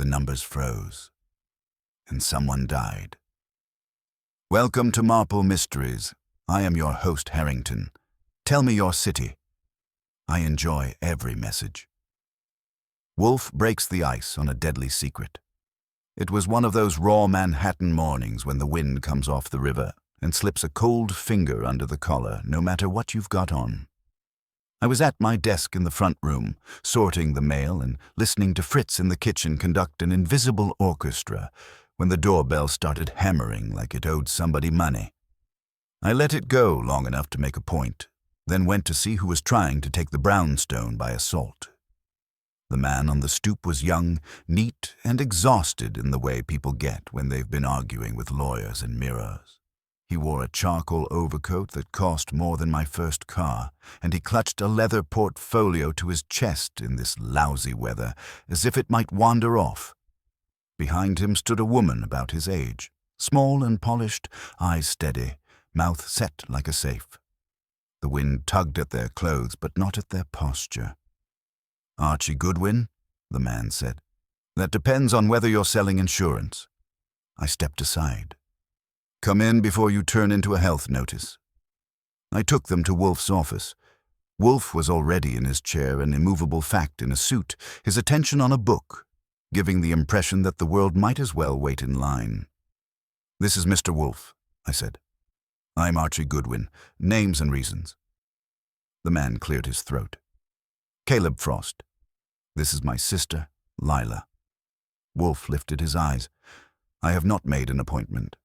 The numbers froze, and someone died. Welcome to Marple Mysteries. I am your host, Harrington. Tell me your city. I enjoy every message. Wolfe breaks the ice on a deadly secret. It was one of those raw Manhattan mornings when the wind comes off the river and slips a cold finger under the collar, no matter what you've got on. I was at my desk in the front room, sorting the mail and listening to Fritz in the kitchen conduct an invisible orchestra when the doorbell started hammering like it owed somebody money. I let it go long enough to make a point, then went to see who was trying to take the brownstone by assault. The man on the stoop was young, neat, and exhausted in the way people get when they've been arguing with lawyers and mirrors. He wore a charcoal overcoat that cost more than my first car, and he clutched a leather portfolio to his chest in this lousy weather, as if it might wander off. Behind him stood a woman about his age, small and polished, eyes steady, mouth set like a safe. The wind tugged at their clothes, but not at their posture. "Archie Goodwin?" the man said. "That depends on whether you're selling insurance." I stepped aside. "Come in before you turn into a health notice." I took them to Wolfe's office. Wolfe was already in his chair, an immovable fact in a suit, his attention on a book, giving the impression that the world might as well wait in line. "This is Mr. Wolfe," I said. "I'm Archie Goodwin. Names and reasons." The man cleared his throat. "Caleb Frost. This is my sister, Lila." Wolfe lifted his eyes. "I have not made an appointment."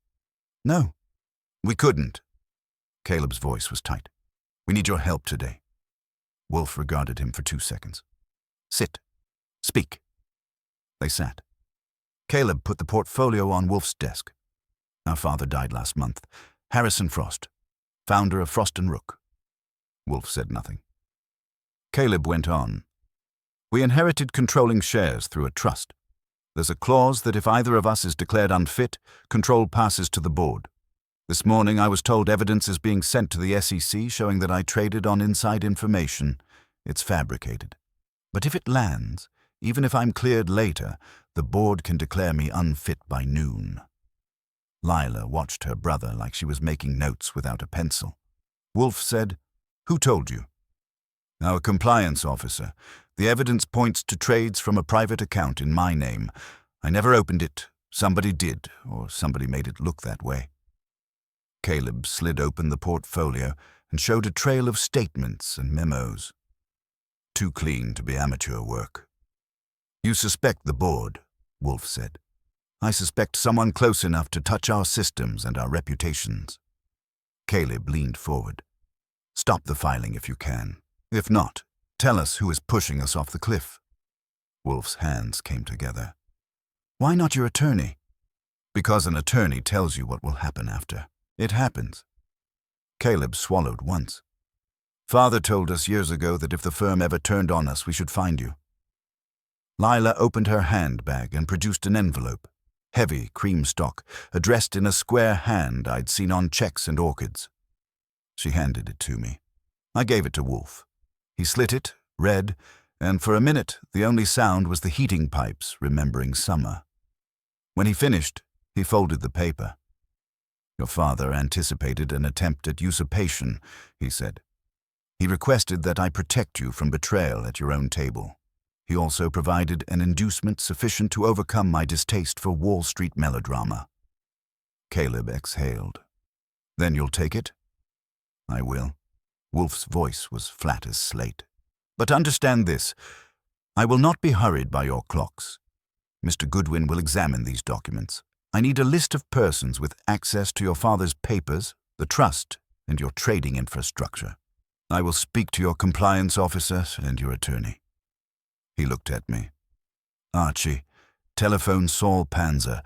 "No, we couldn't." Caleb's voice was tight. "We need your help today." Wolfe regarded him for 2 seconds. "Sit. Speak." They sat. Caleb put the portfolio on Wolfe's desk. "Our father died last month. Harrison Frost, founder of Frost & Rook." Wolfe said nothing. Caleb went on. "We inherited controlling shares through a trust. There's a clause that if either of us is declared unfit, control passes to the board. This morning I was told evidence is being sent to the SEC showing that I traded on inside information. It's fabricated. But if it lands, even if I'm cleared later, the board can declare me unfit by noon." Lila watched her brother like she was making notes without a pencil. Wolfe said, "Who told you?" "Our compliance officer. The evidence points to trades from a private account in my name. I never opened it. Somebody did, or somebody made it look that way." Caleb slid open the portfolio and showed a trail of statements and memos. Too clean to be amateur work. "You suspect the board," Wolfe said. "I suspect someone close enough to touch our systems and our reputations." Caleb leaned forward. "Stop the filing if you can. If not, tell us who is pushing us off the cliff." Wolfe's hands came together. "Why not your attorney?" "Because an attorney tells you what will happen after. It happens." Caleb swallowed once. "Father told us years ago that if the firm ever turned on us, we should find you." Lila opened her handbag and produced an envelope, heavy cream stock, addressed in a square hand I'd seen on checks and orchids. She handed it to me. I gave it to Wolfe. He slit it, read, and for a minute the only sound was the heating pipes remembering summer. When he finished, he folded the paper. "Your father anticipated an attempt at usurpation," he said. "He requested that I protect you from betrayal at your own table. He also provided an inducement sufficient to overcome my distaste for Wall Street melodrama." Caleb exhaled. "Then you'll take it?" "I will." Wolfe's voice was flat as slate. "But understand this. I will not be hurried by your clocks. Mr. Goodwin will examine these documents. I need a list of persons with access to your father's papers, the trust, and your trading infrastructure. I will speak to your compliance officer and your attorney." He looked at me. "Archie, telephone Saul Panzer.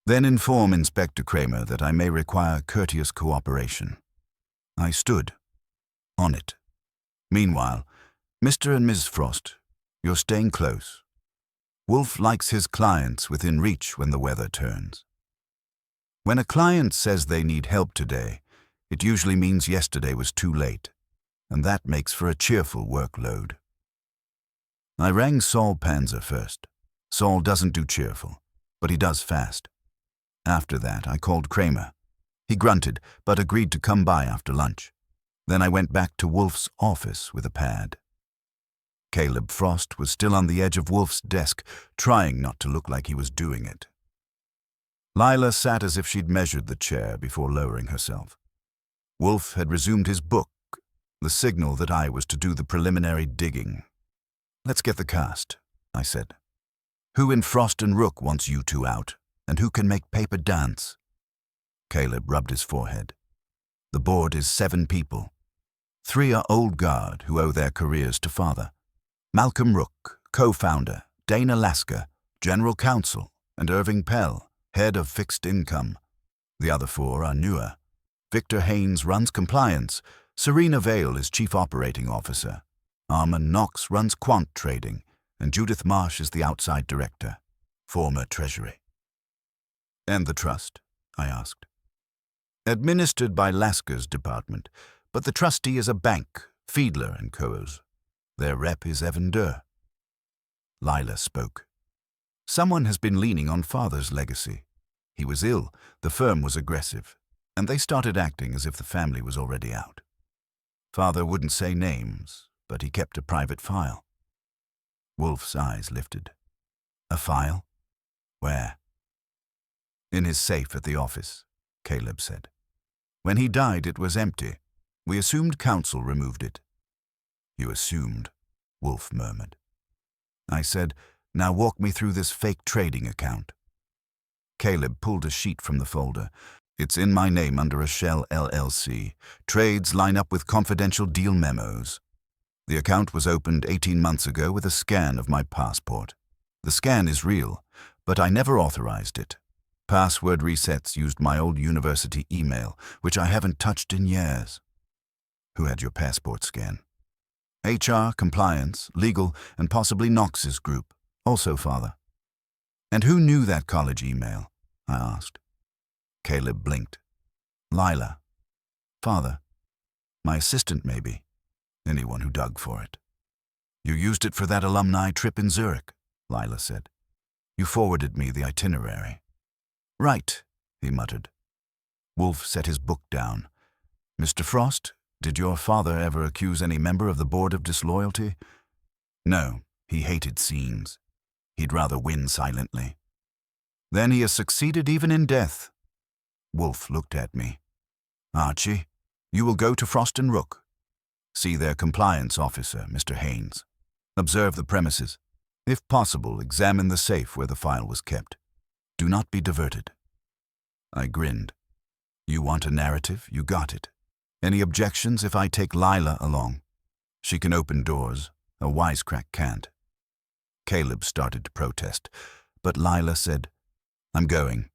Then inform Inspector Kramer that I may require courteous cooperation." I stood. On it. "Meanwhile, Mr. and Ms. Frost, you're staying close. Wolfe likes his clients within reach when the weather turns. When a client says they need help today, it usually means yesterday was too late, and that makes for a cheerful workload." I rang Saul Panzer first. Saul doesn't do cheerful, but he does fast. After that, I called Kramer. He grunted, but agreed to come by after lunch. Then I went back to Wolfe's office with a pad. Caleb Frost was still on the edge of Wolfe's desk, trying not to look like he was doing it. Lila sat as if she'd measured the chair before lowering herself. Wolfe had resumed his book, the signal that I was to do the preliminary digging. "Let's get the cast," I said. "Who in Frost and Rook wants you two out, and who can make paper dance?" Caleb rubbed his forehead. "The board is 7 people. 3 are old guard who owe their careers to father. Malcolm Rook, co-founder, Dana Lasker, general counsel, and Irving Pell, head of fixed income. The other 4 are newer. Victor Haynes runs compliance. Serena Vale is chief operating officer. Armand Knox runs quant trading, and Judith Marsh is the outside director, former treasury." "And the trust?" I asked. "Administered by Lasker's department, but the trustee is a bank, Fiedler & Co.'s. Their rep is Evan Durr." Lila spoke. "Someone has been leaning on father's legacy. He was ill, the firm was aggressive, and they started acting as if the family was already out. Father wouldn't say names, but he kept a private file." Wolfe's eyes lifted. "A file? Where?" "In his safe at the office," Caleb said. "When he died, it was empty. We assumed counsel removed it." "You assumed," Wolfe murmured. I said, "Now walk me through this fake trading account." Caleb pulled a sheet from the folder. "It's in my name under a Shell LLC. Trades line up with confidential deal memos. The account was opened 18 months ago with a scan of my passport. The scan is real, but I never authorized it. Password resets used my old university email, which I haven't touched in years." "Who had your passport scan?" "HR, compliance, legal, and possibly Knox's group. Also father." "And who knew that college email?" I asked. Caleb blinked. "Lila. Father. My assistant, maybe. Anyone who dug for it." "You used it for that alumni trip in Zurich," Lila said. "You forwarded me the itinerary." "Right," he muttered. Wolfe set his book down. "Mr. Frost, did your father ever accuse any member of the board of disloyalty?" "No, he hated scenes. He'd rather win silently." "Then he has succeeded even in death." Wolfe looked at me. "Archie, you will go to Frost and Rook. See their compliance officer, Mr. Haynes. Observe the premises. If possible, examine the safe where the file was kept. Do not be diverted." I grinned. "You want a narrative? You got it. Any objections if I take Lila along? She can open doors. A wisecrack can't." Caleb started to protest, but Lila said, "I'm going.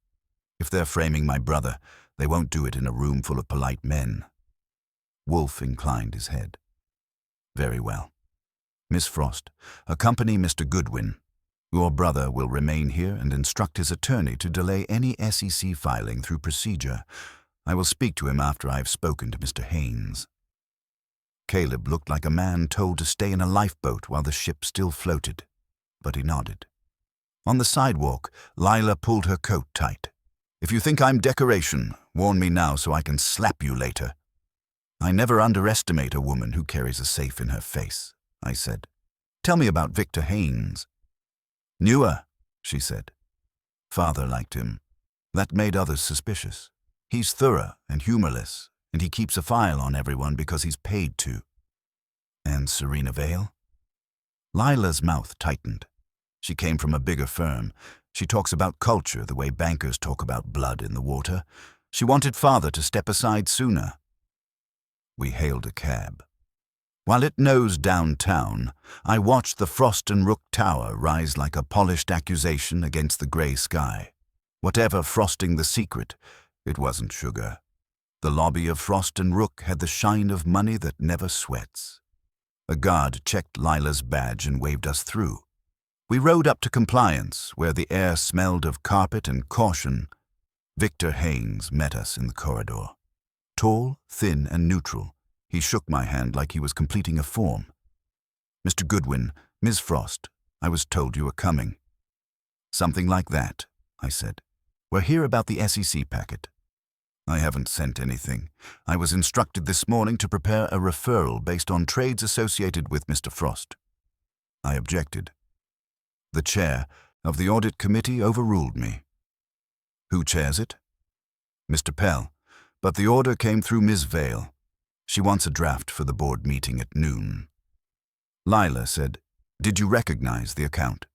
If they're framing my brother, they won't do it in a room full of polite men." Wolfe inclined his head. "Very well. Miss Frost, accompany Mr. Goodwin. Your brother will remain here and instruct his attorney to delay any SEC filing through procedure. I will speak to him after I have spoken to Mr. Haynes." Caleb looked like a man told to stay in a lifeboat while the ship still floated, but he nodded. On the sidewalk, Lila pulled her coat tight. "If you think I'm decoration, warn me now so I can slap you later." "I never underestimate a woman who carries a safe in her face," I said. "Tell me about Victor Haynes." "Newer," she said. "Father liked him. That made others suspicious. He's thorough and humorless, and he keeps a file on everyone because he's paid to." "And Serena Vale?" Lila's mouth tightened. She came from a bigger firm. She talks about culture the way bankers talk about blood in the water. She wanted father to step aside sooner. We hailed a cab. While it nosed downtown, I watched the Frost and Rook Tower rise like a polished accusation against the gray sky. Whatever frosting the secret, it wasn't sugar. The lobby of Frost and Rook had the shine of money that never sweats. A guard checked Lila's badge and waved us through. We rode up to compliance, where the air smelled of carpet and caution. Victor Haynes met us in the corridor. Tall, thin, and neutral, he shook my hand like he was completing a form. "Mr. Goodwin, Ms. Frost, I was told you were coming." Something like that, I said. We're here about the SEC packet. I haven't sent anything. I was instructed this morning to prepare a referral based on trades associated with Mr. Frost. I objected. The chair of the audit committee overruled me. Who chairs it? Mr. Pell, but the order came through Ms. Vale. She wants a draft for the board meeting at noon. Lila said, "Did you recognize the account?"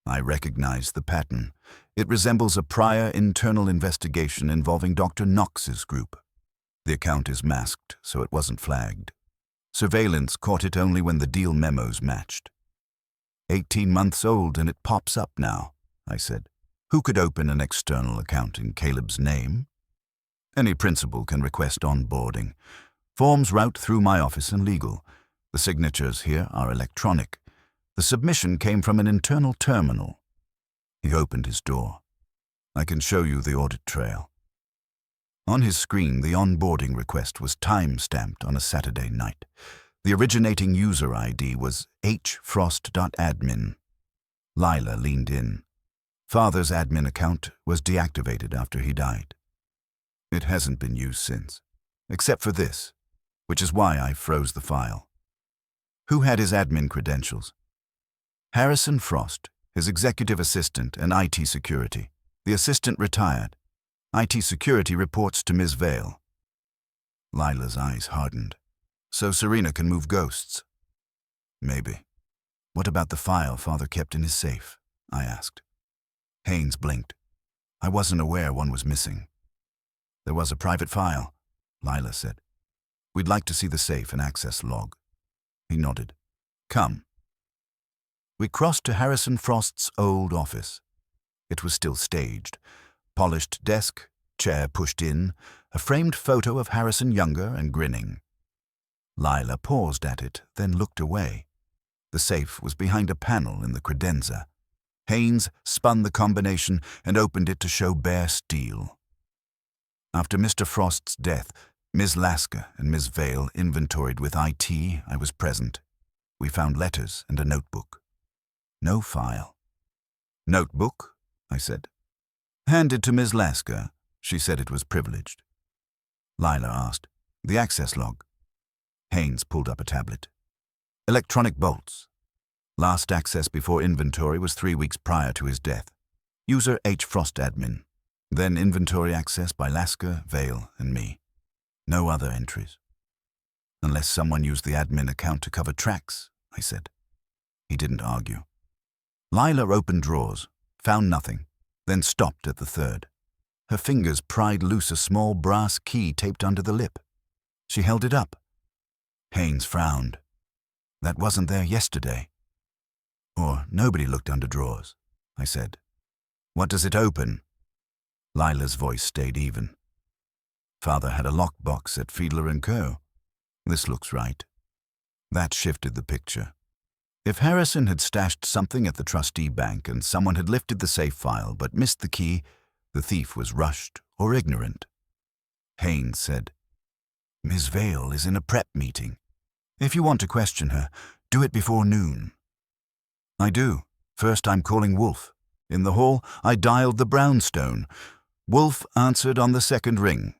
I recognized the pattern. It resembles a prior internal investigation involving Dr. Knox's group. The account is masked, so it wasn't flagged. Surveillance caught it only when the deal memos matched. 18 months old and it pops up now, I said. Who could open an external account in Caleb's name? Any principal can request onboarding. Forms route through my office and legal. The signatures here are electronic. The submission came from an internal terminal. He opened his door. I can show you the audit trail. On his screen, the onboarding request was time-stamped on a Saturday night. The originating user ID was hfrost.admin. Lila leaned in. Father's admin account was deactivated after he died. It hasn't been used since, except for this, which is why I froze the file. Who had his admin credentials? Harrison Frost, his executive assistant and IT security. The assistant retired. IT security reports to Ms. Vale. Lila's eyes hardened. So Serena can move ghosts? Maybe. What about the file Father kept in his safe? I asked. Haynes blinked. I wasn't aware one was missing. There was a private file, Lila said. We'd like to see the safe and access log. He nodded. Come. We crossed to Harrison Frost's old office. It was still staged. Polished desk, chair pushed in, a framed photo of Harrison younger and grinning. Lila paused at it, then looked away. The safe was behind a panel in the credenza. Haynes spun the combination and opened it to show bare steel. After Mr. Frost's death, Ms. Lasker and Ms. Vale inventoried with IT. I was present. We found letters and a notebook. No file. Notebook? I said. Handed to Ms. Lasker. She said it was privileged. Lila asked, the access log. Haynes pulled up a tablet. Electronic bolts. Last access before inventory was 3 weeks prior to his death. User hfrost.admin. Then inventory access by Lasker, Vale, and me. No other entries. Unless someone used the admin account to cover tracks, I said. He didn't argue. Lila opened drawers, found nothing, then stopped at the third. Her fingers pried loose a small brass key taped under the lip. She held it up. Haynes frowned. That wasn't there yesterday. Or nobody looked under drawers, I said. What does it open? Lila's voice stayed even. Father had a lockbox at Fiedler & Co. This looks right. That shifted the picture. If Harrison had stashed something at the trustee bank and someone had lifted the safe file but missed the key, the thief was rushed or ignorant. Haynes said, Ms. Vale is in a prep meeting. If you want to question her, do it before noon. I do. First I'm calling Wolfe. In the hall, I dialed the brownstone. Wolfe answered on the second ring.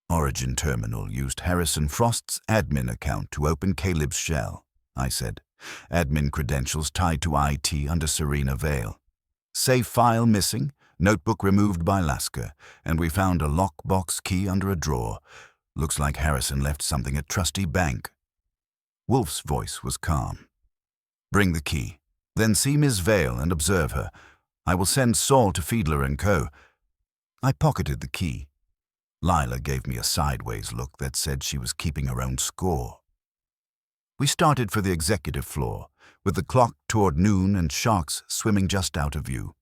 Origin Terminal used Harrison Frost's admin account to open Caleb's shell, I said. Admin credentials tied to IT under Serena Vale. Safe file missing, notebook removed by Lasker, and we found a lockbox key under a drawer. Looks like Harrison left something at Trustee Bank. Wolfe's voice was calm. Bring the key. Then see Ms. Vale and observe her. I will send Saul to Fiedler & Co. I pocketed the key. Lila gave me a sideways look that said she was keeping her own score. We started for the executive floor, with the clock toward noon and sharks swimming just out of view.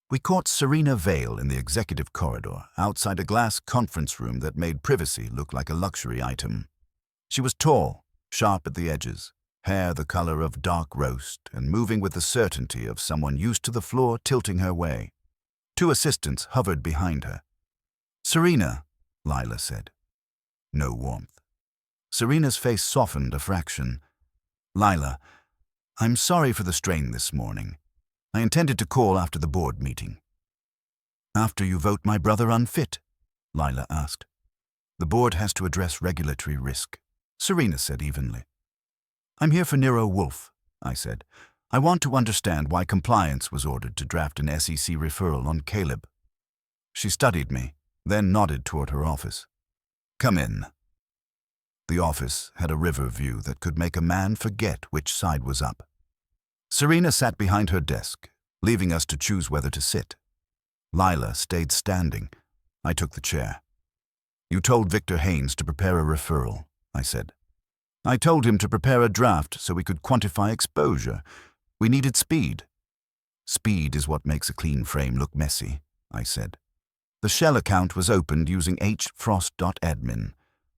We caught Serena Vale in the executive corridor, outside a glass conference room that made privacy look like a luxury item. She was tall, sharp at the edges, hair the color of dark roast, and moving with the certainty of someone used to the floor tilting her way. 2 assistants hovered behind her. Serena, Lila said. No warmth. Serena's face softened a fraction. Lila, I'm sorry for the strain this morning. I intended to call after the board meeting. After you vote my brother unfit? Lila asked. The board has to address regulatory risk, Serena said evenly. I'm here for Nero Wolfe, I said. I want to understand why compliance was ordered to draft an SEC referral on Caleb. She studied me, then nodded toward her office. Come in. The office had a river view that could make a man forget which side was up. Serena sat behind her desk, leaving us to choose whether to sit. Lila stayed standing. I took the chair. You told Victor Haynes to prepare a referral, I said. I told him to prepare a draft so we could quantify exposure. We needed speed. Speed is what makes a clean frame look messy, I said. The shell account was opened using hfrost.admin.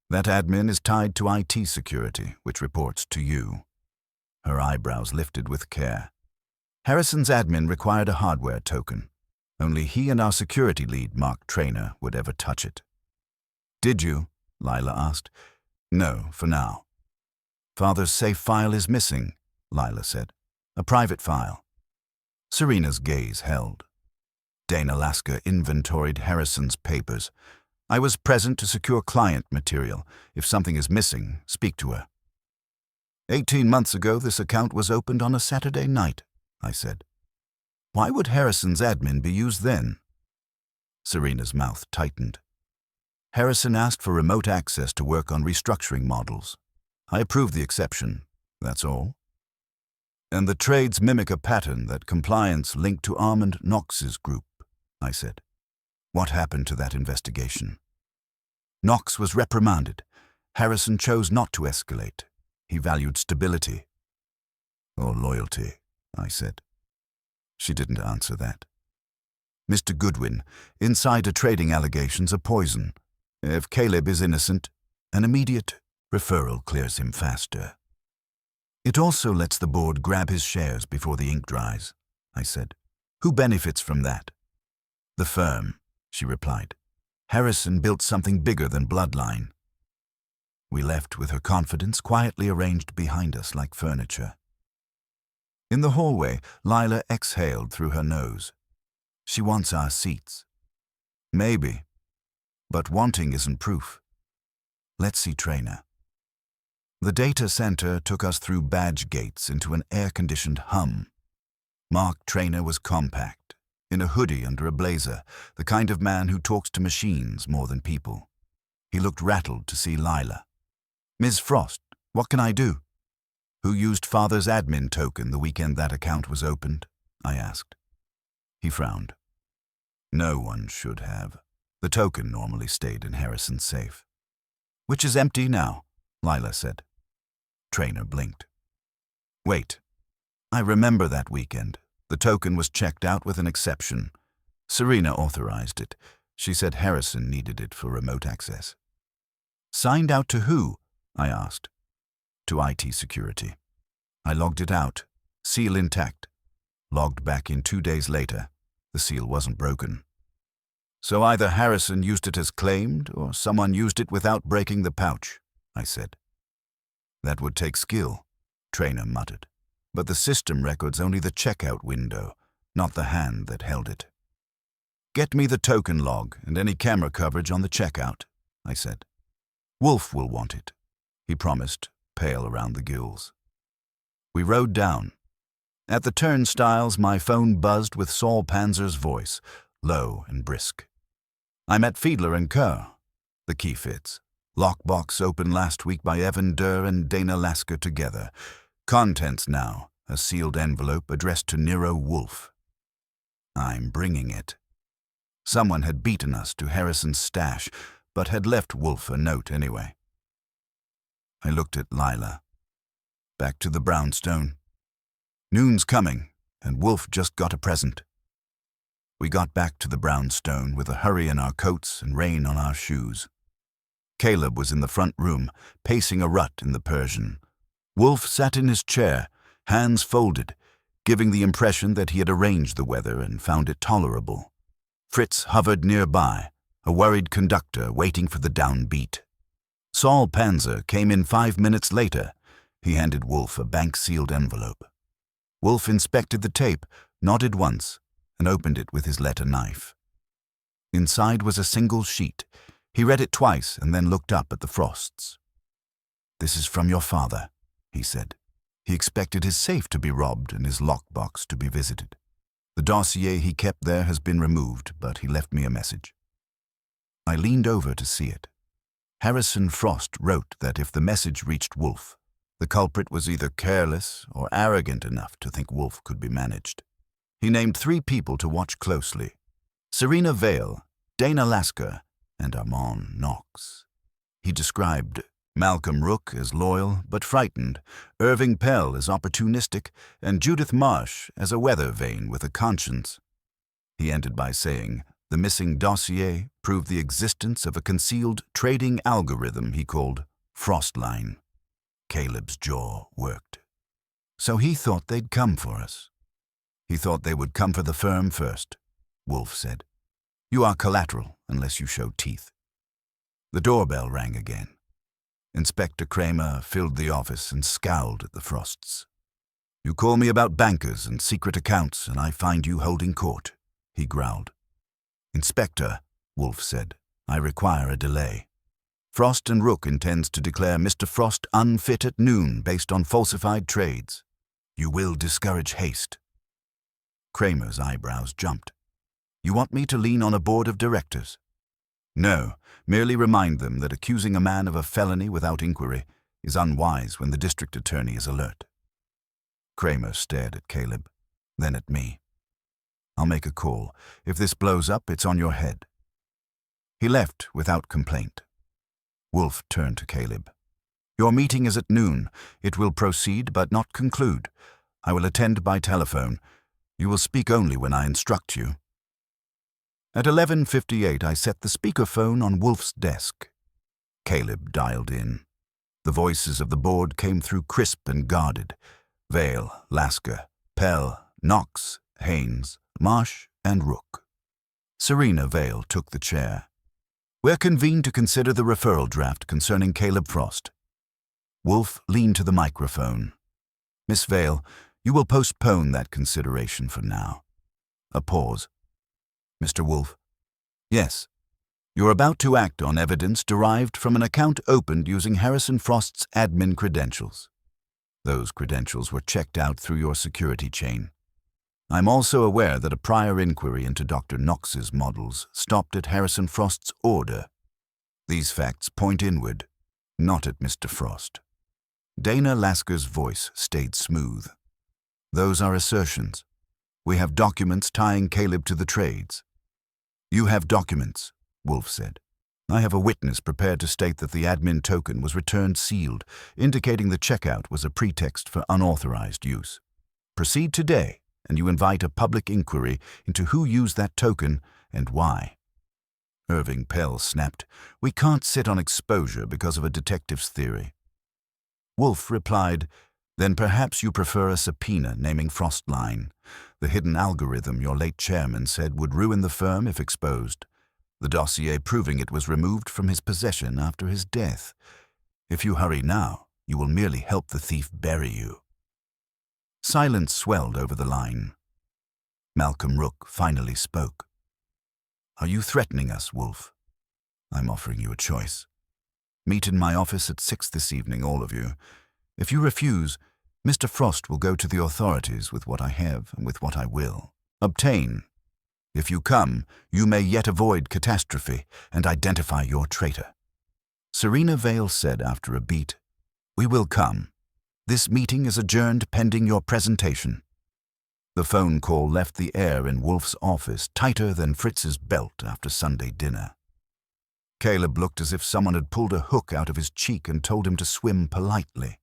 That admin is tied to IT security, which reports to you. Her eyebrows lifted with care. Harrison's admin required a hardware token. Only he and our security lead, Mark Traynor, would ever touch it. Did you? Lila asked. No, for now. Father's safe file is missing, Lila said. A private file. Serena's gaze held. Dana Lasker inventoried Harrison's papers. I was present to secure client material. If something is missing, speak to her. 18 months ago, this account was opened on a Saturday night, I said. Why would Harrison's admin be used then? Serena's mouth tightened. Harrison asked for remote access to work on restructuring models. I approved the exception, that's all. And the trades mimic a pattern that compliance linked to Armand Knox's group, I said. What happened to that investigation? Knox was reprimanded. Harrison chose not to escalate. He valued stability. Or loyalty, I said. She didn't answer that. Mr. Goodwin, insider trading allegations are poison. If Caleb is innocent, an immediate referral clears him faster. It also lets the board grab his shares before the ink dries, I said. Who benefits from that? The firm, she replied. Harrison built something bigger than bloodline. We left with her confidence quietly arranged behind us like furniture. In the hallway, Lila exhaled through her nose. She wants our seats. Maybe. But wanting isn't proof. Let's see Traynor. The data center took us through badge gates into an air-conditioned hum. Mark Traynor was compact, in a hoodie under a blazer, the kind of man who talks to machines more than people. He looked rattled to see Lila. Ms. Frost, what can I do? Who used Father's admin token the weekend that account was opened? I asked. He frowned. No one should have. The token normally stayed in Harrison's safe. Which is empty now, Lila said. Traynor blinked. Wait. I remember that weekend. The token was checked out with an exception. Serena authorized it. She said Harrison needed it for remote access. Signed out to who? I asked. To IT security. I logged it out. Seal intact. Logged back in 2 days later. The seal wasn't broken. So either Harrison used it as claimed, or someone used it without breaking the pouch, I said. That would take skill, Traynor muttered. But the system records only the checkout window, not the hand that held it. Get me the token log and any camera coverage on the checkout, I said. Wolfe will want it, he promised, pale around the gills. We rode down. At the turnstiles, my phone buzzed with Saul Panzer's voice, low and brisk. I'm at Fiedler and Kerr. The key fits. Lockbox opened last week by Evan Durr and Dana Lasker together. Contents now, a sealed envelope addressed to Nero Wolfe. I'm bringing it. Someone had beaten us to Harrison's stash, but had left Wolfe a note anyway. I looked at Lila. Back to the brownstone. Noon's coming, and Wolfe just got a present. We got back to the brownstone with a hurry in our coats and rain on our shoes. Caleb was in the front room, pacing a rut in the Persian. Wolfe sat in his chair, hands folded, giving the impression that he had arranged the weather and found it tolerable. Fritz hovered nearby, a worried conductor waiting for the downbeat. Saul Panzer came in 5 minutes later. He handed Wolfe a bank-sealed envelope. Wolfe inspected the tape, nodded once, and opened it with his letter knife. Inside was a single sheet. He read it twice and then looked up at the Frosts. "This is from your father," he said. "He expected his safe to be robbed and his lockbox to be visited. The dossier he kept there has been removed, but he left me a message." I leaned over to see it. Harrison Frost wrote that if the message reached Wolfe, the culprit was either careless or arrogant enough to think Wolfe could be managed. He named 3 people to watch closely: Serena Vale, Dana Lasker, and Armand Knox. He described Malcolm Rook as loyal but frightened, Irving Pell as opportunistic, and Judith Marsh as a weather vane with a conscience. He ended by saying the missing dossier proved the existence of a concealed trading algorithm he called Frostline. Caleb's jaw worked. "So he thought they'd come for us." "He thought they would come for the firm first," Wolfe said. "You are collateral unless you show teeth." The doorbell rang again. Inspector Kramer filled the office and scowled at the Frosts. "You call me about bankers and secret accounts, and I find you holding court," he growled. "Inspector," Wolfe said, "I require a delay. Frost and Rook intends to declare Mr. Frost unfit at noon based on falsified trades. You will discourage haste." Kramer's eyebrows jumped. "You want me to lean on a board of directors?" "No, merely remind them that accusing a man of a felony without inquiry is unwise when the district attorney is alert." Kramer stared at Caleb, then at me. "I'll make a call. If this blows up, it's on your head." He left without complaint. Wolfe turned to Caleb. "Your meeting is at noon. It will proceed but not conclude. I will attend by telephone. You will speak only when I instruct you." At 11:58, I set the speakerphone on Wolfe's desk. Caleb dialed in. The voices of the board came through crisp and guarded. Vale, Lasker, Pell, Knox, Haynes, Marsh, and Rook. Serena Vale took the chair. "We're convened to consider the referral draft concerning Caleb Frost." Wolfe leaned to the microphone. "Miss Vale, you will postpone that consideration for now." A pause. "Mr. Wolfe?" "Yes. You're about to act on evidence derived from an account opened using Harrison Frost's admin credentials. Those credentials were checked out through your security chain. I'm also aware that a prior inquiry into Dr. Knox's models stopped at Harrison Frost's order. These facts point inward, not at Mr. Frost." Dana Lasker's voice stayed smooth. "Those are assertions. We have documents tying Caleb to the trades." "You have documents," Wolfe said. "I have a witness prepared to state that the admin token was returned sealed, indicating the checkout was a pretext for unauthorized use. Proceed today, and you invite a public inquiry into who used that token and why." Irving Pell snapped, "We can't sit on exposure because of a detective's theory." Wolfe replied, "Then perhaps you prefer a subpoena naming Frostline, the hidden algorithm your late chairman said would ruin the firm if exposed, the dossier proving it was removed from his possession after his death. If you hurry now, you will merely help the thief bury you." Silence swelled over the line. Malcolm Rook finally spoke. "Are you threatening us, Wolfe? I'm offering you a choice. Meet in my office at 6 this evening, all of you. If you refuse, Mr. Frost will go to the authorities with what I have and with what I will obtain. If you come, you may yet avoid catastrophe and identify your traitor." Serena Vale said after a beat, "We will come. This meeting is adjourned pending your presentation." The phone call left the air in Wolfe's office tighter than Fritz's belt after Sunday dinner. Caleb looked as if someone had pulled a hook out of his cheek and told him to swim politely.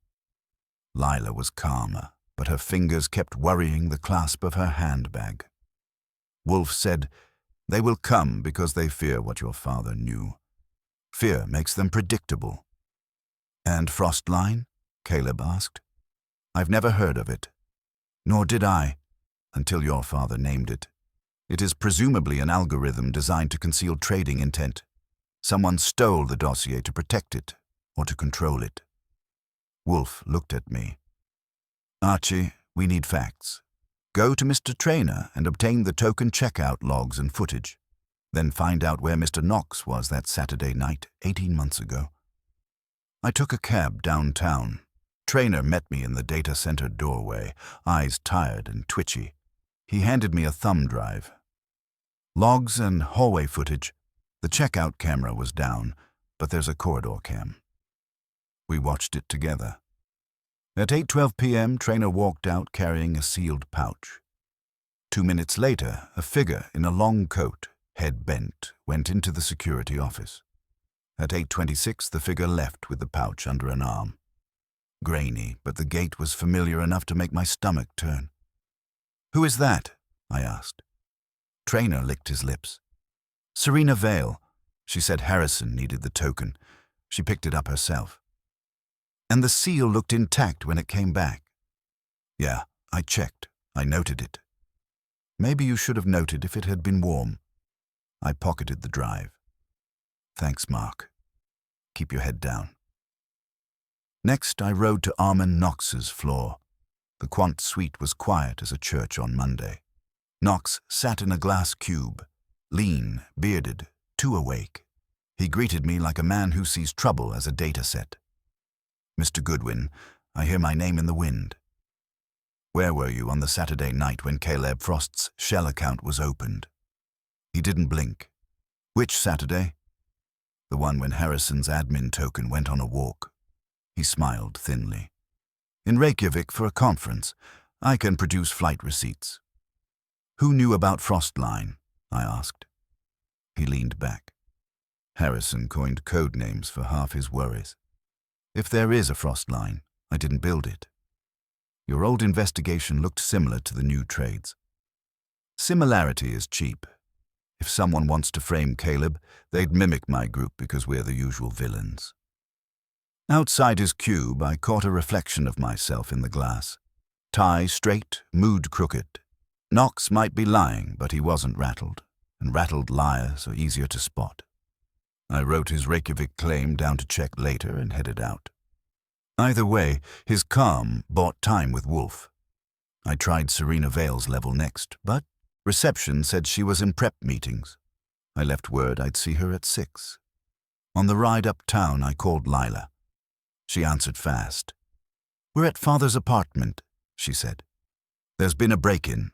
Lila was calmer, but her fingers kept worrying the clasp of her handbag. Wolfe said, "They will come because they fear what your father knew. Fear makes them predictable." "And Frostline?" Caleb asked. "I've never heard of it. Nor did I, until your father named it. It is presumably an algorithm designed to conceal trading intent. Someone stole the dossier to protect it or to control it." Wolfe looked at me. "Archie, we need facts. Go to Mr. Trainer and obtain the token checkout logs and footage. Then find out where Mr. Knox was that Saturday night 18 months ago. I took a cab downtown. Trainer met me in the data center doorway, eyes tired and twitchy. He handed me a thumb drive. Logs and hallway footage. The checkout camera was down, but there's a corridor cam. We watched it together. At 8:12 p.m., Trainer walked out carrying a sealed pouch. 2 minutes later, a figure in a long coat, head bent, went into the security office. At 8:26, the figure left with the pouch under an arm. Grainy, but the gait was familiar enough to make my stomach turn. "Who is that?" I asked. Trainer licked his lips. "Serena Vale. She said Harrison needed the token. She picked it up herself. And the seal looked intact when it came back." "Yeah, I checked. I noted it." "Maybe you should have noted if it had been warm." I pocketed the drive. "Thanks, Mark. Keep your head down." Next, I rode to Armand Knox's floor. The Quant suite was quiet as a church on Monday. Knox sat in a glass cube, lean, bearded, too awake. He greeted me like a man who sees trouble as a data set. "Mr. Goodwin, I hear my name in the wind. Where were you on the Saturday night when Caleb Frost's shell account was opened?" He didn't blink. "Which Saturday?" "The one when Harrison's admin token went on a walk." He smiled thinly. "In Reykjavik for a conference. I can produce flight receipts." "Who knew about Frostline?" I asked. He leaned back. "Harrison coined code names for half his worries. If there is a Frostline, I didn't build it. Your old investigation looked similar to the new trades. Similarity is cheap. If someone wants to frame Caleb, they'd mimic my group because we're the usual villains." Outside his cube, I caught a reflection of myself in the glass. Tie straight, mood crooked. Knox might be lying, but he wasn't rattled, and rattled liars are easier to spot. I wrote his Reykjavik claim down to check later and headed out. Either way, his calm bought time with Wolfe. I tried Serena Vale's level next, but reception said she was in prep meetings. I left word I'd see her at 6. On the ride uptown, I called Lila. She answered fast. "We're at Father's apartment," she said. "There's been a break-in."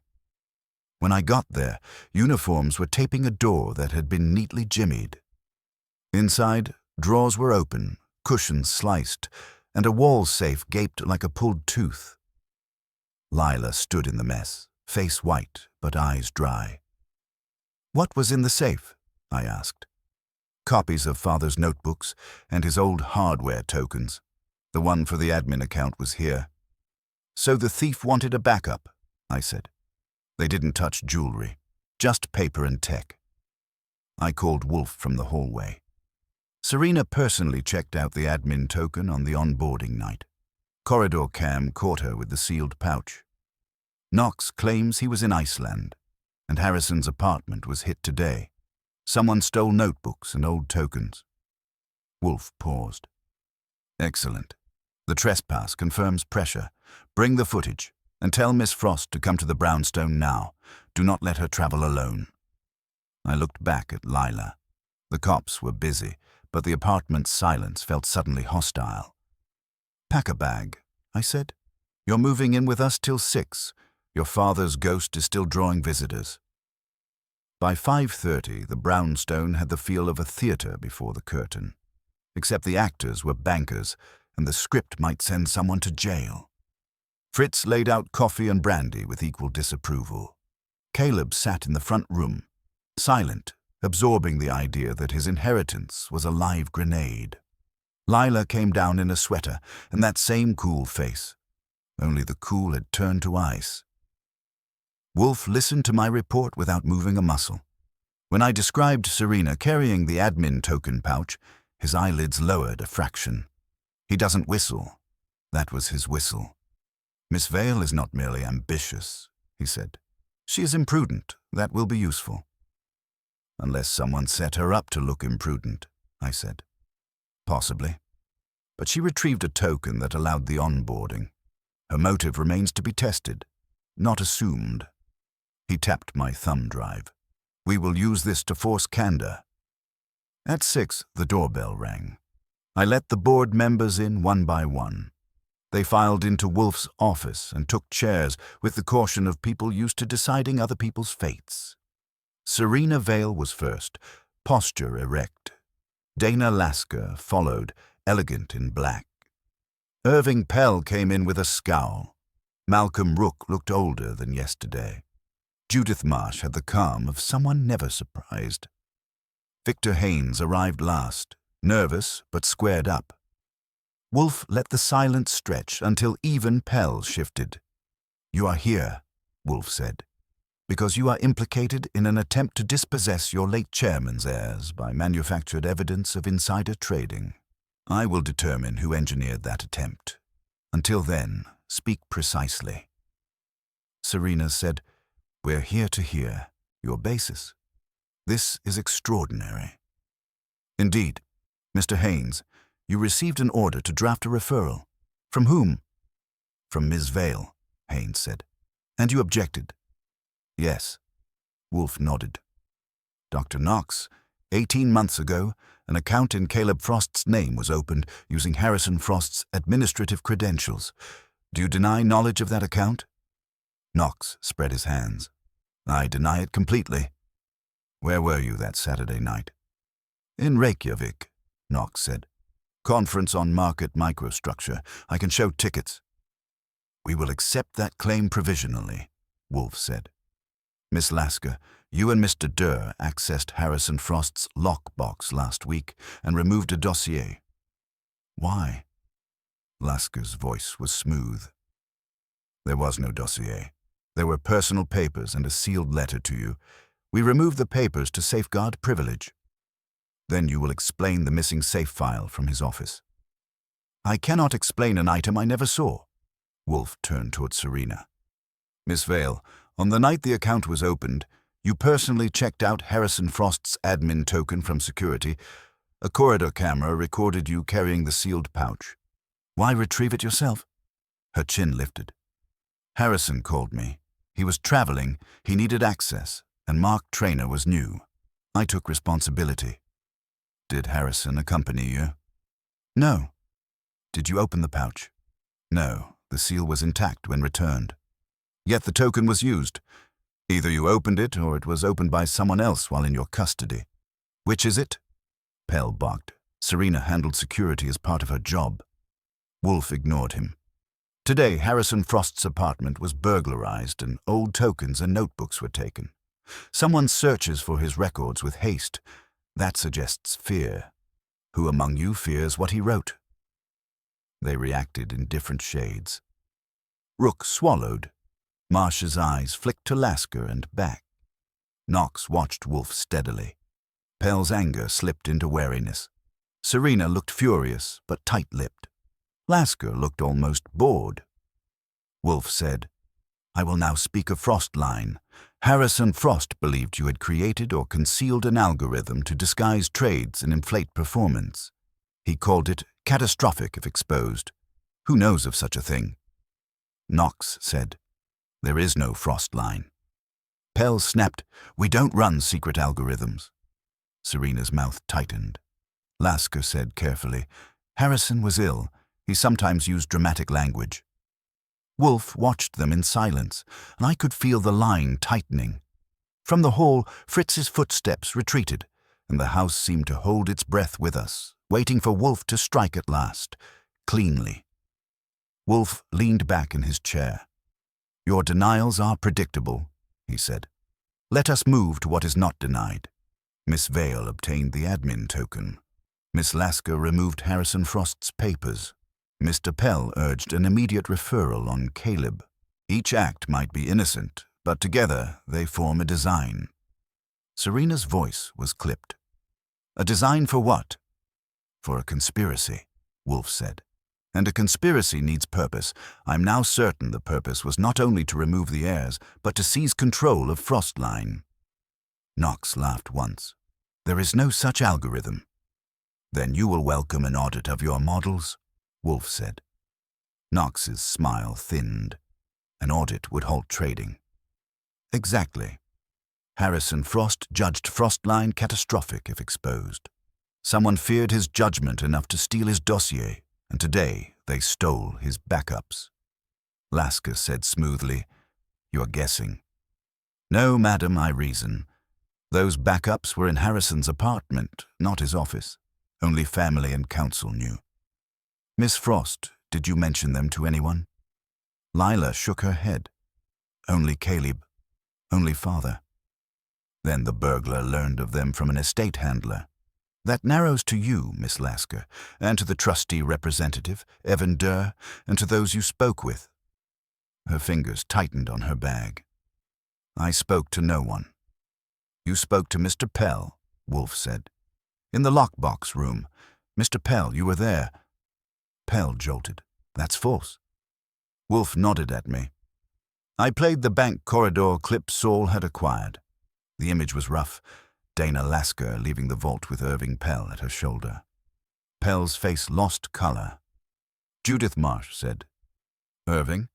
When I got there, uniforms were taping a door that had been neatly jimmied. Inside, drawers were open, cushions sliced, and a wall safe gaped like a pulled tooth. Lila stood in the mess, face white but eyes dry. "What was in the safe?" I asked. "Copies of Father's notebooks and his old hardware tokens. The one for the admin account was here." "So the thief wanted a backup," I said. "They didn't touch jewelry, just paper and tech." I called Wolfe from the hallway. Serena personally checked out the admin token on the onboarding night. Corridor cam caught her with the sealed pouch. Knox claims he was in Iceland, and Harrison's apartment was hit today. Someone stole notebooks and old tokens. Wolfe paused. "Excellent. The trespass confirms pressure. Bring the footage, and tell Miss Frost to come to the brownstone now. Do not let her travel alone." I looked back at Lila. The cops were busy, but the apartment's silence felt suddenly hostile. "Pack a bag," I said. "You're moving in with us till 6. Your father's ghost is still drawing visitors." By 5:30, the brownstone had the feel of a theater before the curtain, except the actors were bankers, and the script might send someone to jail. Fritz laid out coffee and brandy with equal disapproval. Caleb sat in the front room, silent, absorbing the idea that his inheritance was a live grenade. Lila came down in a sweater and that same cool face, only the cool had turned to ice. Wolfe listened to my report without moving a muscle. When I described Serena carrying the admin token pouch, his eyelids lowered a fraction. "He doesn't whistle." That was his whistle. "Miss Vale is not merely ambitious," he said. "She is imprudent. That will be useful." "Unless someone set her up to look imprudent," I said. "Possibly. But she retrieved a token that allowed the onboarding. Her motive remains to be tested. not assumed. He tapped my thumb drive. We will use this to force candor. At 6, the doorbell rang. I let the board members in one by one. They filed into Wolfe's office and took chairs with the caution of people used to deciding other people's fates. Serena Vale was first, posture erect. Dana Lasker followed, elegant in black. Irving Pell came in with a scowl. Malcolm Rook looked older than yesterday. Judith Marsh had the calm of someone never surprised. Victor Haynes arrived last, nervous but squared up. Wolfe let the silence stretch until even Pell shifted. "You are here," Wolfe said, "because you are implicated in an attempt to dispossess your late chairman's heirs by manufactured evidence of insider trading. I will determine who engineered that attempt. Until then, speak precisely." Serena said, "We're here to hear your basis. This is extraordinary." "Indeed. Mr. Haynes, you received an order to draft a referral. From whom?" "From Ms. Vale," Haynes said. "And you objected?" "Yes." Wolfe nodded. "Dr. Knox, 18 months ago, an account in Caleb Frost's name was opened using Harrison Frost's administrative credentials. Do you deny knowledge of that account?" Knox spread his hands. "I deny it completely." "Where were you that Saturday night?" "In Reykjavik," Knox said. "Conference on market microstructure. I can show tickets." "We will accept that claim provisionally," Wolfe said. "Miss Lasker, you and Mr. Durr accessed Harrison Frost's lockbox last week and removed a dossier. Why?" Lasker's voice was smooth. "There was no dossier. There were personal papers and a sealed letter to you. We removed the papers to safeguard privilege." "Then you will explain the missing safe file from his office." "I cannot explain an item I never saw." Wolfe turned toward Serena. "Miss Vale, on the night the account was opened, you personally checked out Harrison Frost's admin token from security. A corridor camera recorded you carrying the sealed pouch. Why retrieve it yourself?" Her chin lifted. "Harrison called me. He was traveling, he needed access, and Mark Traynor was new. I took responsibility." "Did Harrison accompany you?" "No." "Did you open the pouch?" "No, the seal was intact when returned." "Yet the token was used. Either you opened it or it was opened by someone else while in your custody. Which is it?" Pell barked. Serena handled security as part of her job. Wolfe ignored him. "Today, Harrison Frost's apartment was burglarized and old tokens and notebooks were taken. Someone searches for his records with haste. That suggests fear. Who among you fears what he wrote?" They reacted in different shades. Rook swallowed. Marsh's eyes flicked to Lasker and back. Knox watched Wolfe steadily. Pell's anger slipped into wariness. Serena looked furious but tight-lipped. Lasker looked almost bored. Wolfe said, "I will now speak of Frostline. Harrison Frost believed you had created or concealed an algorithm to disguise trades and inflate performance. He called it catastrophic if exposed. Who knows of such a thing?" Knox said, "There is no Frostline." Pell snapped, "We don't run secret algorithms." Serena's mouth tightened. Lasker said carefully, "Harrison was ill. He sometimes used dramatic language." Wolfe watched them in silence, and I could feel the line tightening. From the hall, Fritz's footsteps retreated, and the house seemed to hold its breath with us, waiting for Wolfe to strike at last, cleanly. Wolfe leaned back in his chair. "Your denials are predictable," he said. "Let us move to what is not denied. Miss Vale obtained the admin token. Miss Lasker removed Harrison Frost's papers. Mr. Pell urged an immediate referral on Caleb. Each act might be innocent, but together they form a design." Serena's voice was clipped. "A design for what?" "For a conspiracy," Wolfe said. "And a conspiracy needs purpose. I'm now certain the purpose was not only to remove the heirs, but to seize control of Frostline." Knox laughed once. "There is no such algorithm." "Then you will welcome an audit of your models?" Wolfe said. Knox's smile thinned. An audit would halt trading. Exactly. Harrison Frost judged Frostline catastrophic if exposed. Someone feared his judgment enough to steal his dossier, and today they stole his backups. Lasker said smoothly, "You're guessing." "No, madam, I reason. Those backups were in Harrison's apartment, not his office. Only family and counsel knew." "Miss Frost, did you mention them to anyone?" Lila shook her head. "Only Caleb. Only father." "Then the burglar learned of them from an estate handler. That narrows to you, Miss Lasker, and to the trustee representative, Evan Durr, and to those you spoke with." Her fingers tightened on her bag. "I spoke to no one." "You spoke to Mr. Pell," Wolfe said. "In the lockbox room. Mr. Pell, you were there." Pell jolted. "That's false." Wolfe nodded at me. "I played the bank corridor clip Saul had acquired. The image was rough. Dana Lasker leaving the vault with Irving Pell at her shoulder." Pell's face lost color. "Judith Marsh said." "Irving?"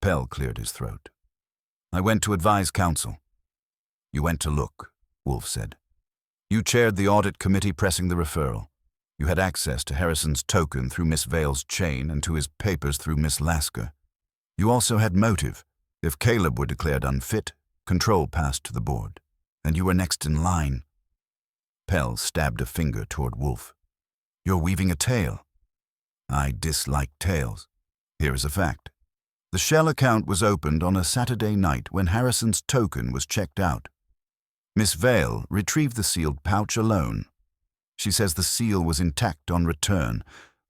Pell cleared his throat. "I went to advise counsel." "You went to look," Wolfe said. "You chaired the audit committee pressing the referral. You had access to Harrison's token through Miss Vale's chain and to his papers through Miss Lasker. You also had motive. If Caleb were declared unfit, control passed to the board, and you were next in line." Pell stabbed a finger toward Wolfe. "You're weaving a tale." "I dislike tales. Here is a fact. The Shell account was opened on a Saturday night when Harrison's token was checked out. Miss Vale retrieved the sealed pouch alone. She says the seal was intact on return.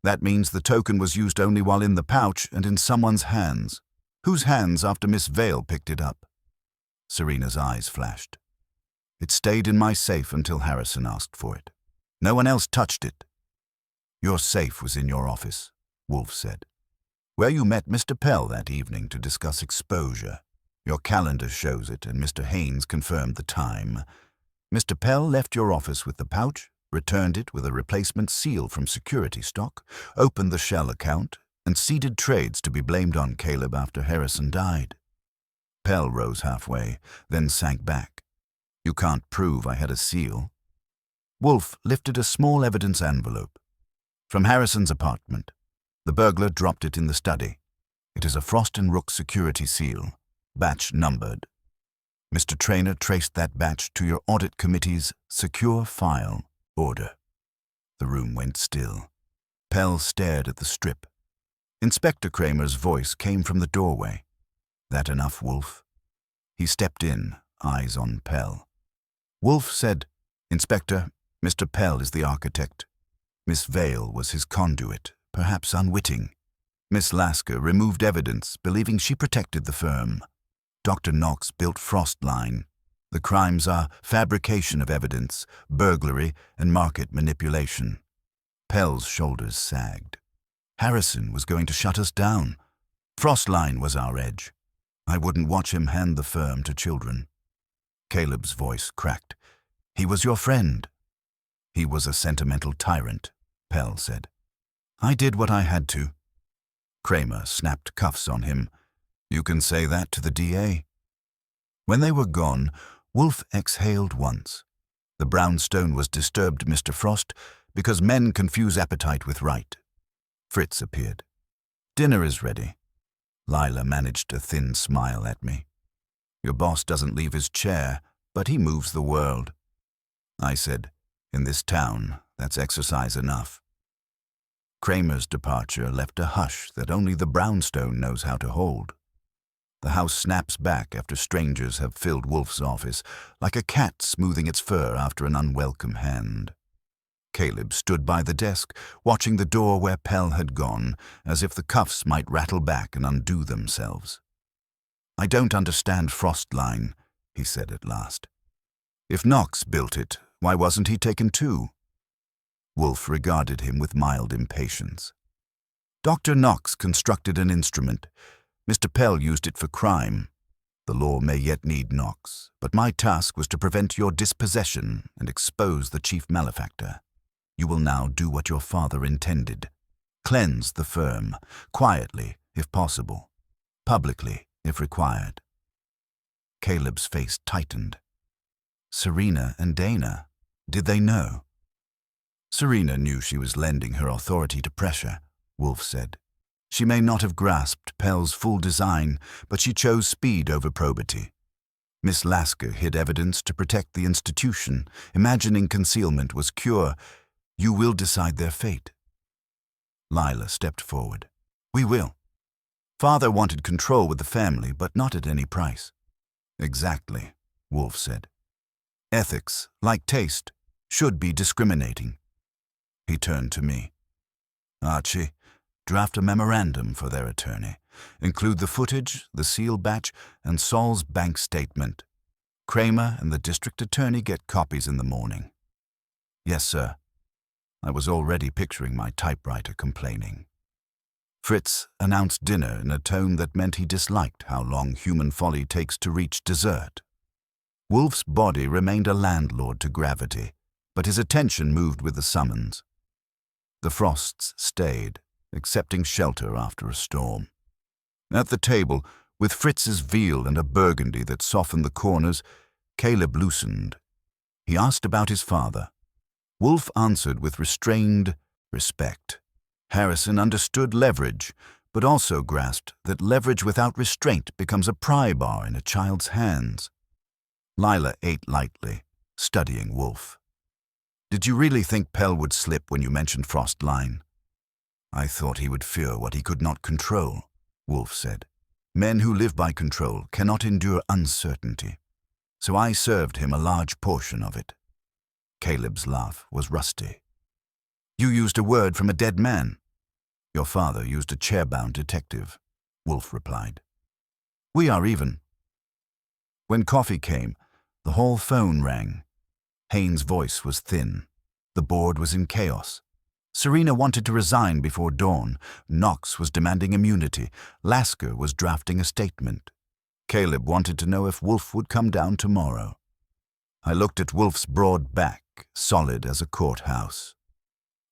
That means the token was used only while in the pouch and in someone's hands. Whose hands after Miss Vale picked it up?" Serena's eyes flashed. "It stayed in my safe until Harrison asked for it. No one else touched it." "Your safe was in your office," Wolfe said. "Where you met Mr. Pell that evening to discuss exposure. Your calendar shows it, and Mr. Haynes confirmed the time. Mr. Pell left your office with the pouch, returned it with a replacement seal from security stock, opened the Shell account, and seeded trades to be blamed on Caleb after Harrison died." Pell rose halfway, then sank back. "You can't prove I had a seal." Wolfe lifted a small evidence envelope. "From Harrison's apartment. The burglar dropped it in the study. It is a Frost and Rook security seal, batch numbered. Mr. Traynor traced that batch to your audit committee's secure file order." The room went still. Pell stared at the strip. Inspector Kramer's voice came from the doorway. "That enough, Wolfe?" He stepped in, eyes on Pell. Wolfe said, "Inspector, Mr. Pell is the architect. Miss Vale was his conduit, perhaps unwitting. Miss Lasker removed evidence, believing she protected the firm. Dr. Knox built Frostline. The crimes are fabrication of evidence, burglary, and market manipulation." Pell's shoulders sagged. "Harrison was going to shut us down. Frostline was our edge. I wouldn't watch him hand the firm to children." Caleb's voice cracked. "He was your friend." "He was a sentimental tyrant," Pell said. "I did what I had to." Kramer snapped cuffs on him. "You can say that to the DA." When they were gone, Wolfe exhaled once. The brownstone was disturbed, Mr. Frost, because men confuse appetite with right. Fritz appeared. "Dinner is ready." Lila managed a thin smile at me. "Your boss doesn't leave his chair, but he moves the world." I said, "In this town, that's exercise enough." Kramer's departure left a hush that only the brownstone knows how to hold. The house snaps back after strangers have filled Wolfe's office, like a cat smoothing its fur after an unwelcome hand. Caleb stood by the desk, watching the door where Pell had gone, as if the cuffs might rattle back and undo themselves. "I don't understand Frostline," he said at last. "If Knox built it, why wasn't he taken too?" Wolfe regarded him with mild impatience. "Dr. Knox constructed an instrument. Mr. Pell used it for crime. The law may yet need Knox, but my task was to prevent your dispossession and expose the chief malefactor. You will now do what your father intended. Cleanse the firm, quietly, if possible. publicly if required. Caleb's face tightened. Serena and Dana, did they know? Serena knew she was lending her authority to pressure, Wolfe said. She may not have grasped Pell's full design, but she chose speed over probity. Miss Lasker hid evidence to protect the institution, imagining concealment was cure. You will decide their fate. Lila stepped forward. We will. Father wanted control with the family, but not at any price. Exactly, Wolfe said. Ethics, like taste, should be discriminating. He turned to me. Archie, draft a memorandum for their attorney. Include the footage, the seal batch, and Saul's bank statement. Kramer and the district attorney get copies in the morning. Yes, sir. I was already picturing my typewriter complaining. Fritz announced dinner in a tone that meant he disliked how long human folly takes to reach dessert. Wolfe's body remained a landlord to gravity, but his attention moved with the summons. The Frosts stayed, accepting shelter after a storm. At the table, with Fritz's veal and a burgundy that softened the corners, Caleb loosened. He asked about his father. Wolfe answered with restrained respect. Harrison understood leverage, but also grasped that leverage without restraint becomes a pry bar in a child's hands. Lila ate lightly, studying Wolfe. Did you really think Pell would slip when you mentioned Frostline? I thought he would fear what he could not control, Wolfe said. Men who live by control cannot endure uncertainty. So I served him a large portion of it. Caleb's laugh was rusty. You used a word from a dead man. Your father used a chair-bound detective, Wolfe replied. We are even. When coffee came, the hall phone rang. Haynes' voice was thin. The board was in chaos. Serena wanted to resign before dawn. Knox was demanding immunity. Lasker was drafting a statement. Caleb wanted to know if Wolfe would come down tomorrow. I looked at Wolfe's broad back, solid as a courthouse.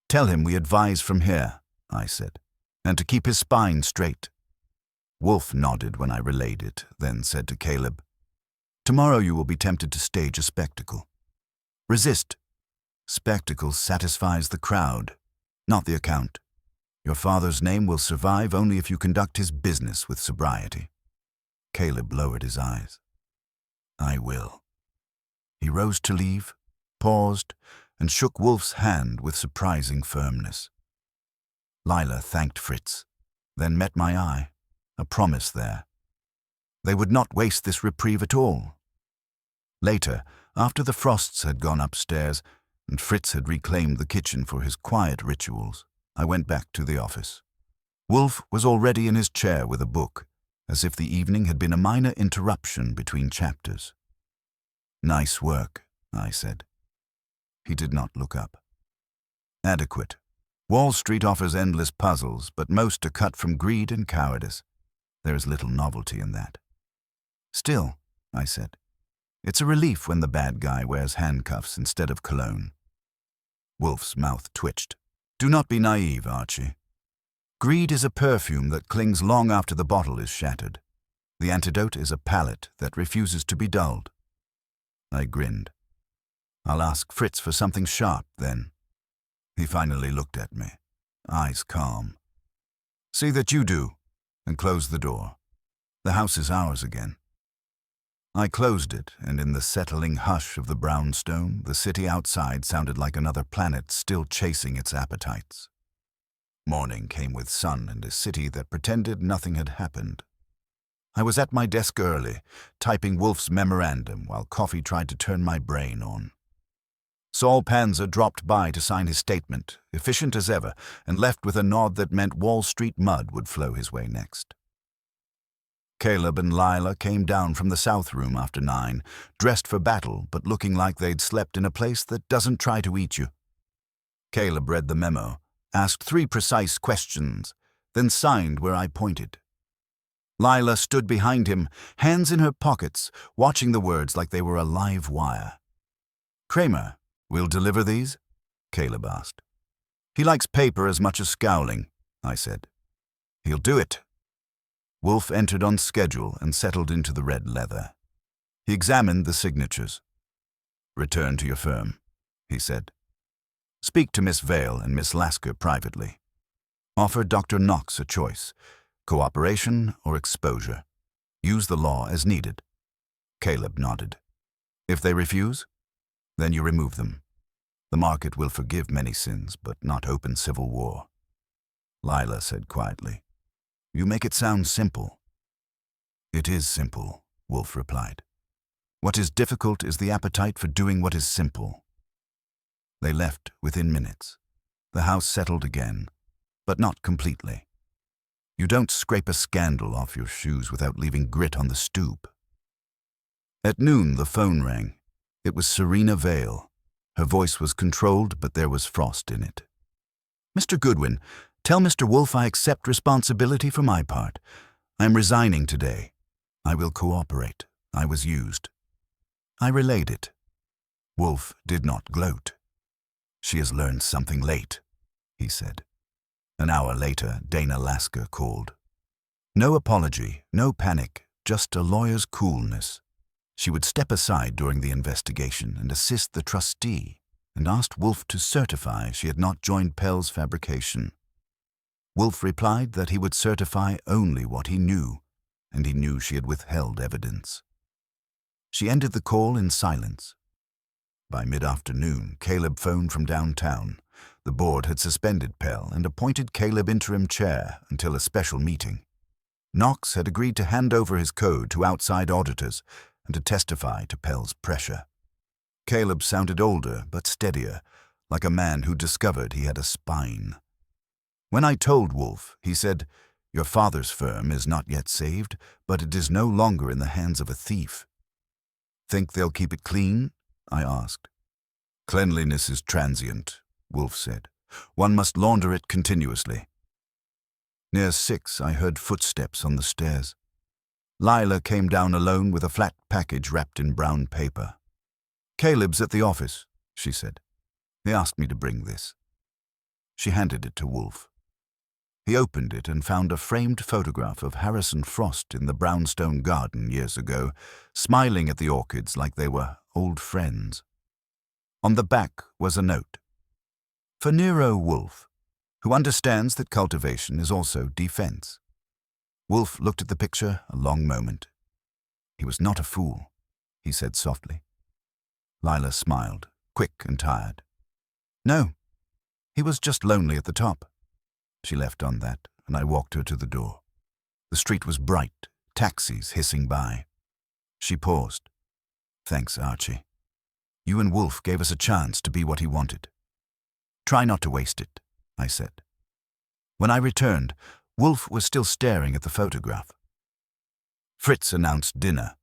Tell him we advise from here, I said, and to keep his spine straight. Wolfe nodded when I relayed it, then said to Caleb, Tomorrow you will be tempted to stage a spectacle. Resist. Spectacle satisfies the crowd, not the account. Your father's name will survive only if you conduct his business with sobriety. Caleb lowered his eyes. I will. He rose to leave, paused, and shook Wolfe's hand with surprising firmness. Lila thanked Fritz, then met my eye, a promise there. They would not waste this reprieve at all. Later, after the Frosts had gone upstairs and Fritz had reclaimed the kitchen for his quiet rituals, I went back to the office. Wolfe was already in his chair with a book, as if the evening had been a minor interruption between chapters. Nice work, I said. He did not look up. Adequate. Wall Street offers endless puzzles, but most are cut from greed and cowardice. There is little novelty in that. Still, I said, it's a relief when the bad guy wears handcuffs instead of cologne. Wolfe's mouth twitched. Do not be naive, Archie. Greed is a perfume that clings long after the bottle is shattered. The antidote is a palate that refuses to be dulled. I grinned. I'll ask Fritz for something sharp, then. He finally looked at me, eyes calm. See that you do, and close the door. The house is ours again. I closed it, and in the settling hush of the brownstone, the city outside sounded like another planet still chasing its appetites. Morning came with sun and a city that pretended nothing had happened. I was at my desk early, typing Wolfe's memorandum while coffee tried to turn my brain on. Saul Panzer dropped by to sign his statement, efficient as ever, and left with a nod that meant Wall Street mud would flow his way next. Caleb and Lila came down from the south room after 9, dressed for battle but looking like they'd slept in a place that doesn't try to eat you. Caleb read the memo, asked 3 precise questions, then signed where I pointed. Lila stood behind him, hands in her pockets, watching the words like they were a live wire. Kramer, we'll deliver these? Caleb asked. He likes paper as much as scowling, I said. He'll do it. Wolfe entered on schedule and settled into the red leather. He examined the signatures. "Return to your firm," he said. "Speak to Miss Vale and Miss Lasker privately. Offer Dr. Knox a choice, cooperation or exposure. Use the law as needed." Caleb nodded. "If they refuse, then you remove them. The market will forgive many sins, but not open civil war." Lila said quietly, "You make it sound simple." "It is simple," Wolfe replied. "What is difficult is the appetite for doing what is simple." They left within minutes. The house settled again, but not completely. You don't scrape a scandal off your shoes without leaving grit on the stoop. At noon, the phone rang. It was Serena Vale. Her voice was controlled, but there was frost in it. "Mr. Goodwin, tell Mr. Wolfe I accept responsibility for my part. I am resigning today. I will cooperate. I was used." I relayed it. Wolfe did not gloat. "She has learned something late," he said. An hour later, Dana Lasker called. No apology, no panic, just a lawyer's coolness. She would step aside during the investigation and assist the trustee, and asked Wolfe to certify she had not joined Pell's fabrication. Wolfe replied that he would certify only what he knew, and he knew she had withheld evidence. She ended the call in silence. By mid-afternoon, Caleb phoned from downtown. The board had suspended Pell and appointed Caleb interim chair until a special meeting. Knox had agreed to hand over his code to outside auditors and to testify to Pell's pressure. Caleb sounded older but steadier, like a man who discovered he had a spine. When I told Wolfe, he said, "Your father's firm is not yet saved, but it is no longer in the hands of a thief." "Think they'll keep it clean?" I asked. "Cleanliness is transient," Wolfe said. "One must launder it continuously." Near 6, I heard footsteps on the stairs. Lila came down alone with a flat package wrapped in brown paper. "Caleb's at the office," she said. "He asked me to bring this." She handed it to Wolfe. He opened it and found a framed photograph of Harrison Frost in the brownstone garden years ago, smiling at the orchids like they were old friends. On the back was a note. "For Nero Wolfe, who understands that cultivation is also defense." Wolfe looked at the picture a long moment. "He was not a fool," he said softly. Lila smiled, quick and tired. "No, he was just lonely at the top." She left on that, and I walked her to the door. The street was bright, taxis hissing by. She paused. "Thanks, Archie. You and Wolfe gave us a chance to be what he wanted." "Try not to waste it," I said. When I returned, Wolfe was still staring at the photograph. Fritz announced dinner.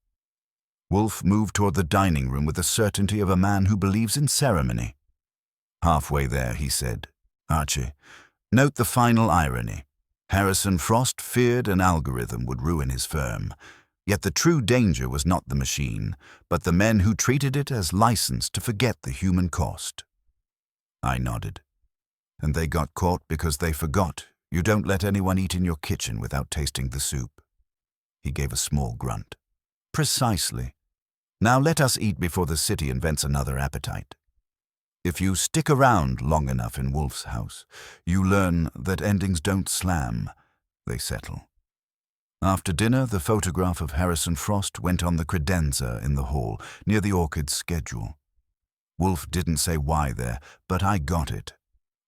Wolfe moved toward the dining room with the certainty of a man who believes in ceremony. Halfway there, he said, "Archie, note the final irony. Harrison Frost feared an algorithm would ruin his firm. Yet the true danger was not the machine, but the men who treated it as license to forget the human cost." I nodded. "And they got caught because they forgot. You don't let anyone eat in your kitchen without tasting the soup." He gave a small grunt. "Precisely. Now let us eat before the city invents another appetite." If you stick around long enough in Wolfe's house, you learn that endings don't slam, they settle. After dinner, the photograph of Harrison Frost went on the credenza in the hall, near the orchid's schedule. Wolfe didn't say why there, but I got it.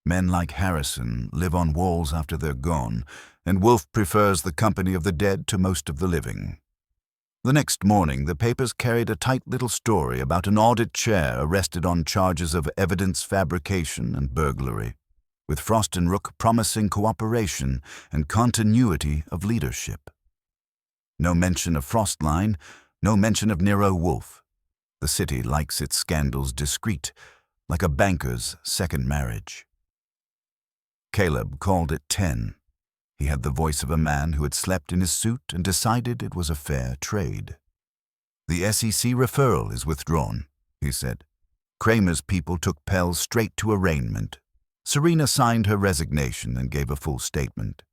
Men like Harrison live on walls after they're gone, and Wolfe prefers the company of the dead to most of the living. The next morning, the papers carried a tight little story about an audit chair arrested on charges of evidence fabrication and burglary, with Frost and Rook promising cooperation and continuity of leadership. No mention of Frostline, no mention of Nero Wolfe. The city likes its scandals discreet, like a banker's second marriage. Caleb called at 10. He had the voice of a man who had slept in his suit and decided it was a fair trade. "The SEC referral is withdrawn," he said. "Kramer's people took Pell straight to arraignment. Serena signed her resignation and gave a full statement.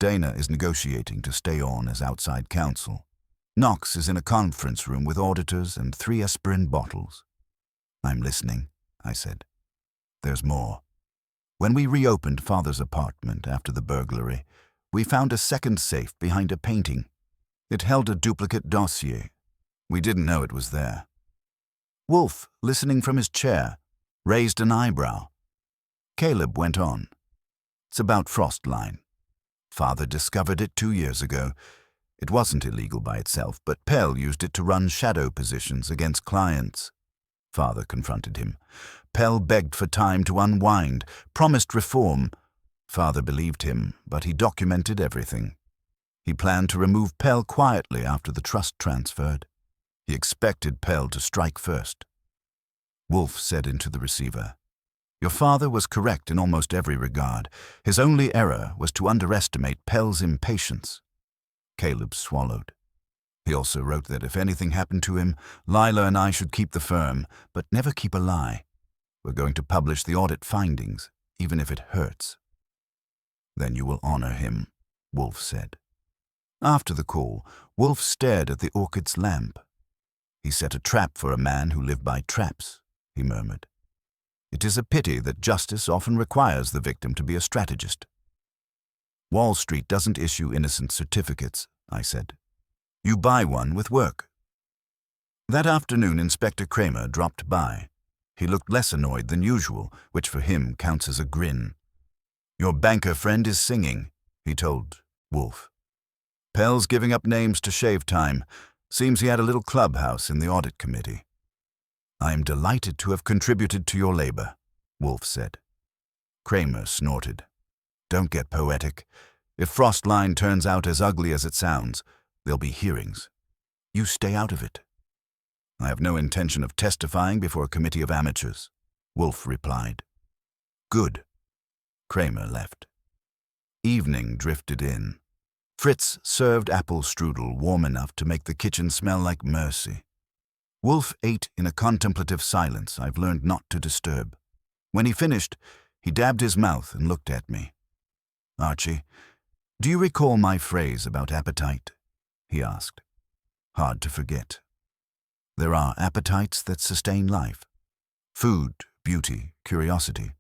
Dana is negotiating to stay on as outside counsel. Knox is in a conference room with auditors and 3 aspirin bottles. I'm listening, I said. There's more. When we reopened Father's apartment after the burglary, we found a second safe behind a painting. It held a duplicate dossier. We didn't know it was there. Wolfe, listening from his chair, raised an eyebrow. Caleb went on. It's about Frostline. Father discovered it 2 years ago. It wasn't illegal by itself, but Pell used it to run shadow positions against clients. Father confronted him. Pell begged for time to unwind, promised reform. Father believed him, but he documented everything. He planned to remove Pell quietly after the trust transferred. He expected Pell to strike first. Wolfe said into the receiver, "Your father was correct in almost every regard. His only error was to underestimate Pell's impatience." Caleb swallowed. He also wrote that if anything happened to him, Lila and I should keep the firm, but never keep a lie. We're going to publish the audit findings, even if it hurts. "Then you will honor him," Wolfe said. After the call, Wolfe stared at the orchid's lamp. "He set a trap for a man who lived by traps," he murmured. "It is a pity that justice often requires the victim to be a strategist." "Wall Street doesn't issue innocent certificates," I said. "You buy one with work." That afternoon, Inspector Kramer dropped by. He looked less annoyed than usual, which for him counts as a grin. "Your banker friend is singing," he told Wolfe. "Pell's giving up names to shave time. Seems he had a little clubhouse in the audit committee." "I am delighted to have contributed to your labor," Wolfe said. Kramer snorted. "Don't get poetic. If Frostline turns out as ugly as it sounds, there'll be hearings. You stay out of it." "I have no intention of testifying before a committee of amateurs," Wolfe replied. "Good." Kramer left. Evening drifted in. Fritz served apple strudel warm enough to make the kitchen smell like mercy. Wolfe ate in a contemplative silence I've learned not to disturb. When he finished, he dabbed his mouth and looked at me. "Archie, do you recall my phrase about appetite?" he asked. "Hard to forget. There are appetites that sustain life. Food, beauty, curiosity.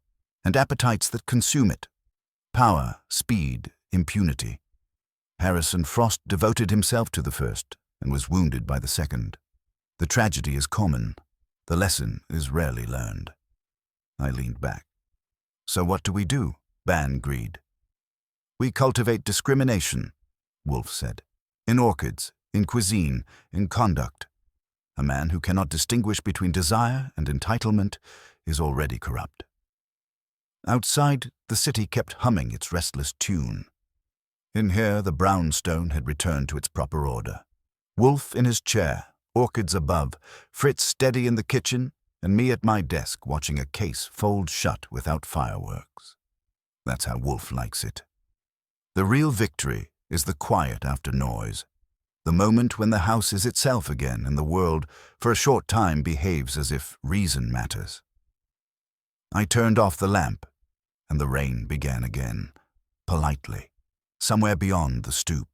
And appetites that consume it. Power, speed, impunity. Harrison Frost devoted himself to the first and was wounded by the second. The tragedy is common. The lesson is rarely learned." I leaned back. "So what do we do?" Ban agreed. "We cultivate discrimination," Wolfe said. "In orchids, in cuisine, in conduct. A man who cannot distinguish between desire and entitlement is already corrupt." Outside, the city kept humming its restless tune. In here, the brownstone had returned to its proper order. Wolfe in his chair, orchids above, Fritz steady in the kitchen, and me at my desk watching a case fold shut without fireworks. That's how Wolfe likes it. The real victory is the quiet after noise, the moment when the house is itself again and the world, for a short time, behaves as if reason matters. I turned off the lamp, and the rain began again, politely, somewhere beyond the stoop.